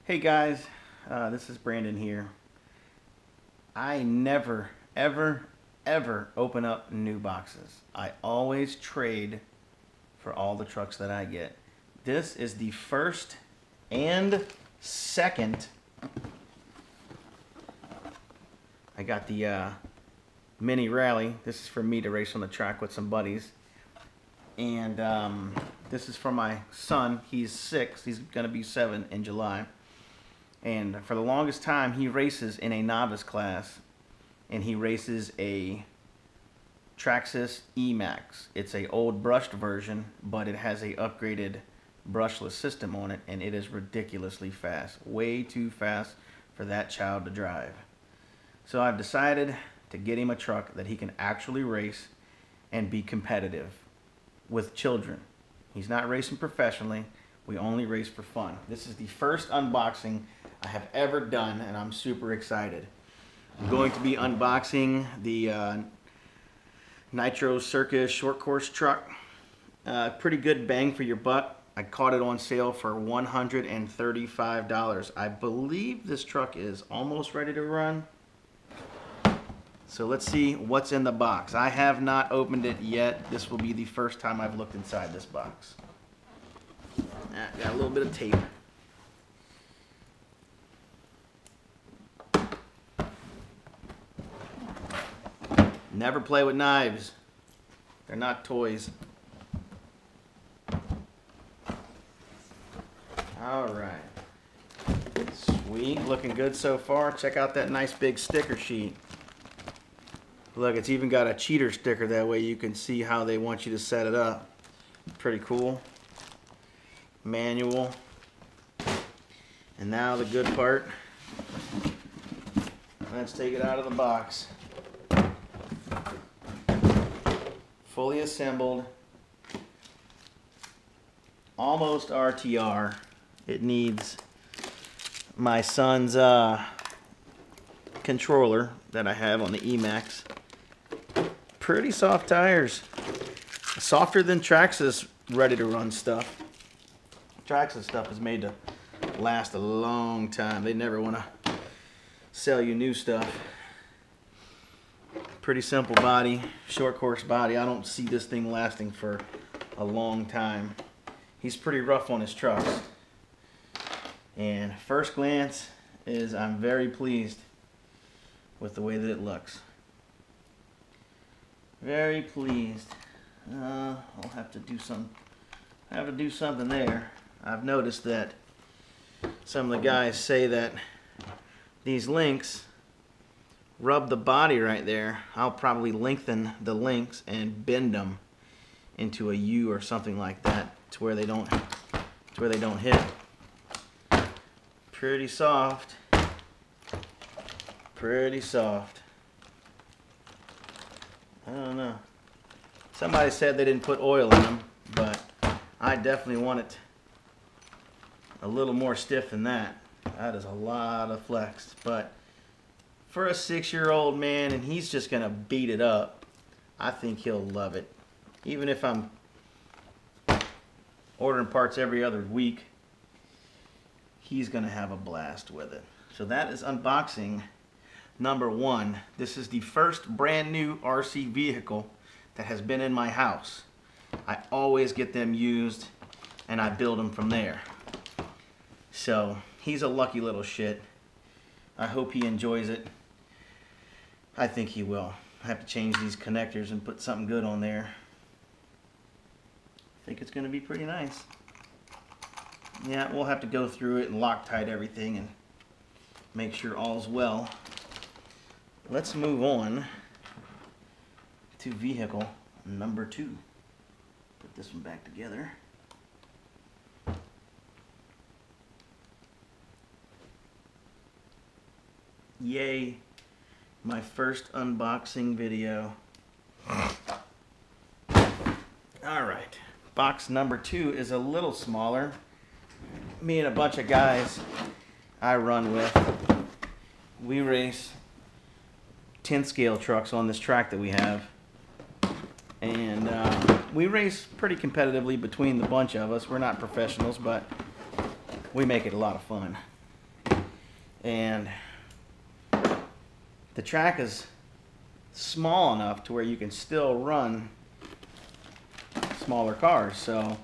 Hey guys, this is Brandon here. I never, ever open up new boxes. I always trade for all the trucks that I get. This is the first and second. I got the mini rally. This is for me to race on the track with some buddies. And this is for my son. He's 6. He's going to be 7 in July. And for the longest time, he races in a novice class, and he races a Traxxas E-MAXX. It's a old brushed version, but it has a upgraded brushless system on it, and it is ridiculously fast. Way too fast for that child to drive. So I've decided to get him a truck that he can actually race and be competitive with children. He's not racing professionally. We only race for fun. This is the first unboxing I have ever done, and I'm super excited. I'm going to be unboxing the Nitro Circus short course truck. Pretty good bang for your buck. I caught it on sale for $135. I believe this truck is almost ready to run. So let's see what's in the box. I have not opened it yet. This will be the first time I've looked inside this box. Got a little bit of tape. Never play with knives. They're not toys. All right. Sweet, looking good so far. Check out that nice big sticker sheet. Look, it's even got a cheater sticker. That way you can see how they want you to set it up. Pretty cool. Manual. And now the good part. Let's take it out of the box. Fully assembled. Almost RTR. It needs my son's controller that I have on the E-MAXX. Pretty soft tires. Softer than Traxxas ready to run stuff. Traxxas stuff is made to last a long time. They never want to sell you new stuff. Pretty simple body, short course body. I don't see this thing lasting for a long time. He's pretty rough on his trucks. And first glance is I'm very pleased with the way that it looks. Very pleased. I'll have to do some. I have to do something there. I've noticed that some of the guys say that these links rub the body right there. I'll probably lengthen the links and bend them into a U or something like that to where they don't hit. Pretty soft. Pretty soft. I don't know. Somebody said they didn't put oil in them, but I definitely want it a little more stiff than that. That is a lot of flex, but for a 6-year-old man, and he's just gonna beat it up, I think he'll love it. Even if I'm ordering parts every other week, he's gonna have a blast with it. So that is unboxing number 1. This is the first brand new RC vehicle that has been in my house. I always get them used and I build them from there. So he's a lucky little shit. I hope he enjoys it. I think he will. I have to change these connectors and put something good on there. I think it's going to be pretty nice. Yeah, we'll have to go through it and Loctite everything and make sure all's well. Let's move on to vehicle number 2. Put this one back together. Yay, my first unboxing video. Alright, box number 2 is a little smaller. Me and a bunch of guys I run with, we race 10 scale trucks on this track that we have. And we race pretty competitively between the bunch of us. We're not professionals, but we make it a lot of fun. And the track is small enough to where you can still run smaller cars. So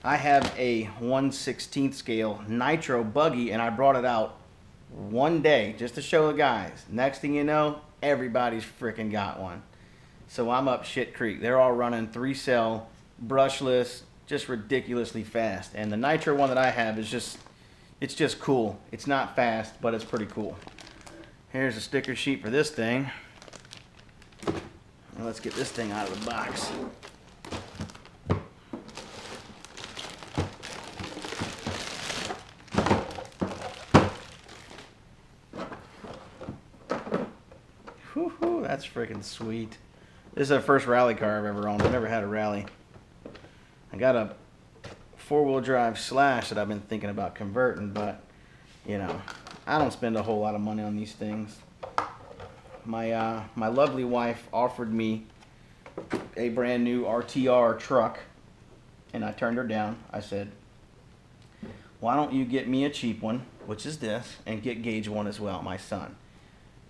I have a 1/16 scale nitro buggy, and I brought it out one day just to show the guys. Next thing you know, everybody's freaking got one. So I'm up shit creek. They're all running 3-cell, brushless, just ridiculously fast. And the nitro one that I have is just, it's just cool. It's not fast, but it's pretty cool. Here's a sticker sheet for this thing. Now let's get this thing out of the box. Woohoo, that's freaking sweet. This is the first rally car I've ever owned. I've never had a rally. I got a 4-wheel drive Slash that I've been thinking about converting, but you know, I don't spend a whole lot of money on these things. My lovely wife offered me a brand new RTR truck, and I turned her down. I said, why don't you get me a cheap one, which is this, and get Gage one as well, my son.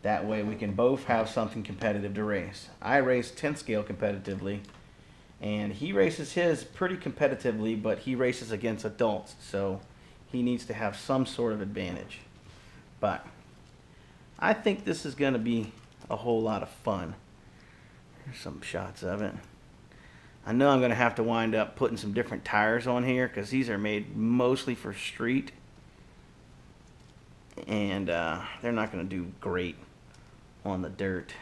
That way we can both have something competitive to race. I race 10 scale competitively, and he races his pretty competitively, but he races against adults, so he needs to have some sort of advantage. But I think this is going to be a whole lot of fun. Here's some shots of it. I know I'm going to have to wind up putting some different tires on here because these are made mostly for street, and they're not going to do great on the dirt.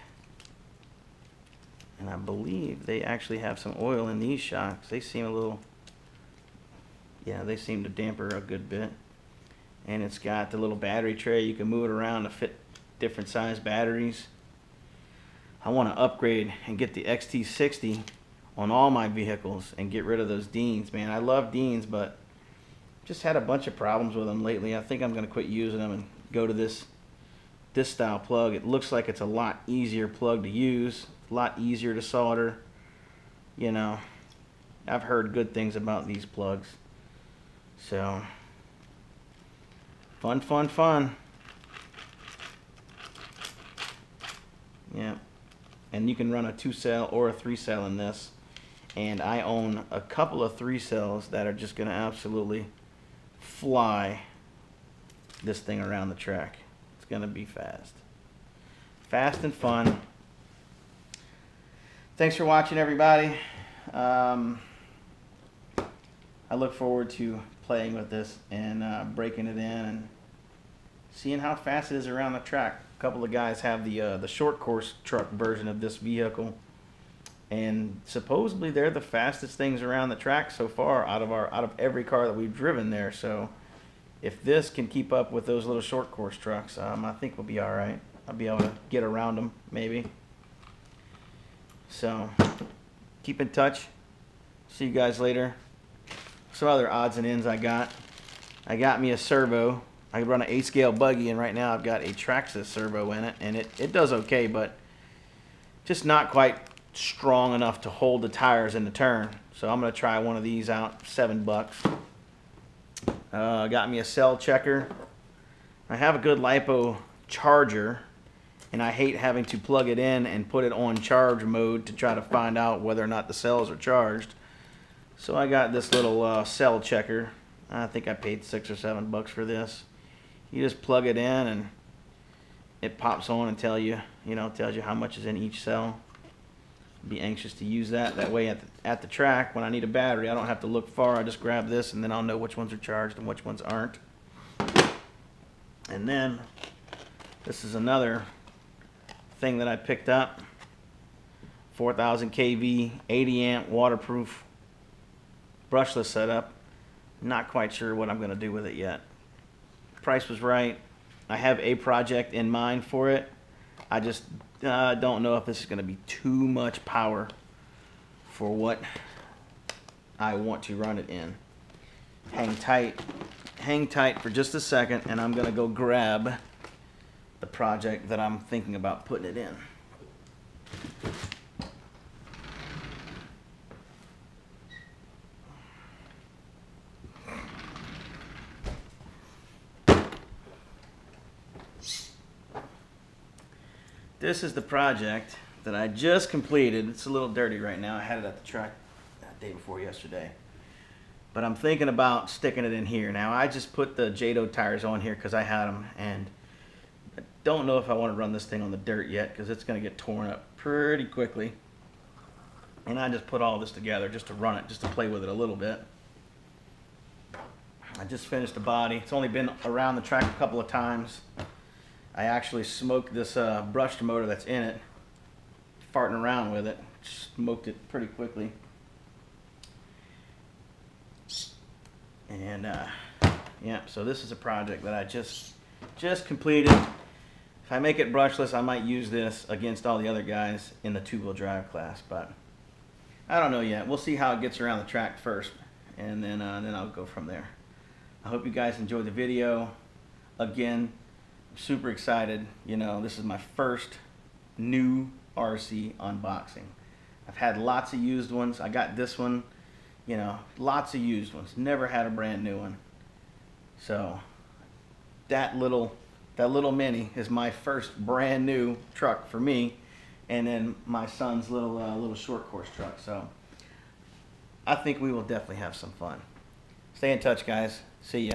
And I believe they actually have some oil in these shocks. They seem a little, yeah, they seem to damper a good bit. And it's got the little battery tray. You can move it around to fit different size batteries. I want to upgrade and get the XT60 on all my vehicles and get rid of those Deans, man. I love Deans, but just had a bunch of problems with them lately. I think I'm going to quit using them and go to this style plug. It looks like it's a lot easier plug to use, a lot easier to solder. You know, I've heard good things about these plugs. So, fun, fun, fun. Yeah. And you can run a 2-cell or a 3-cell in this. And I own a couple of 3-cells that are just going to absolutely fly this thing around the track. It's going to be fast. Fast and fun. Thanks for watching, everybody. I look forward to playing with this and breaking it in and seeing how fast it is around the track. A couple of guys have the short course truck version of this vehicle, and supposedly they're the fastest things around the track so far out of every car that we've driven there. So if this can keep up with those little short course trucks, I think we'll be all right. I'll be able to get around them maybe. So keep in touch. See you guys later. Some other odds and ends I got me a servo. I run an 8-scale buggy, and right now I've got a Traxxas servo in it, and it does okay, but just not quite strong enough to hold the tires in the turn. So I'm going to try one of these out, $7. Got me a cell checker. I have a good LiPo charger, and I hate having to plug it in and put it on charge mode to try to find out whether or not the cells are charged. So I got this little cell checker. I think I paid $6 or $7 for this. You just plug it in and it pops on and tells you how much is in each cell. Be anxious to use that. That way at the track, when I need a battery, I don't have to look far. I just grab this and then I'll know which ones are charged and which ones aren't. And then this is another thing that I picked up. 4,000 kV, 80 amp, waterproof, brushless setup. Not quite sure what I'm going to do with it yet. Price was right. I have a project in mind for it. I just don't know if this is going to be too much power for what I want to run it in. Hang tight for just a second, and I'm going to go grab the project that I'm thinking about putting it in. This is the project that I just completed. It's a little dirty right now. I had it at the track the day before yesterday. But I'm thinking about sticking it in here. Now, I just put the Jado tires on here because I had them, and I don't know if I want to run this thing on the dirt yet because it's going to get torn up pretty quickly. And I just put all this together just to run it, just to play with it a little bit. I just finished the body. It's only been around the track a couple of times. I actually smoked this brushed motor that's in it, farting around with it. Smoked it pretty quickly. And yeah, so this is a project that I just completed. If I make it brushless, I might use this against all the other guys in the two-wheel drive class, but I don't know yet. We'll see how it gets around the track first, and then I'll go from there. I hope you guys enjoyed the video. Again, I'm super excited. You know, this is my first new RC unboxing. I've had lots of used ones. I got this one, you know, lots of used ones. Never had a brand new one. So that little Mini is my first brand new truck for me, and then my son's little short course truck. So I think we will definitely have some fun. Stay in touch, guys. See ya.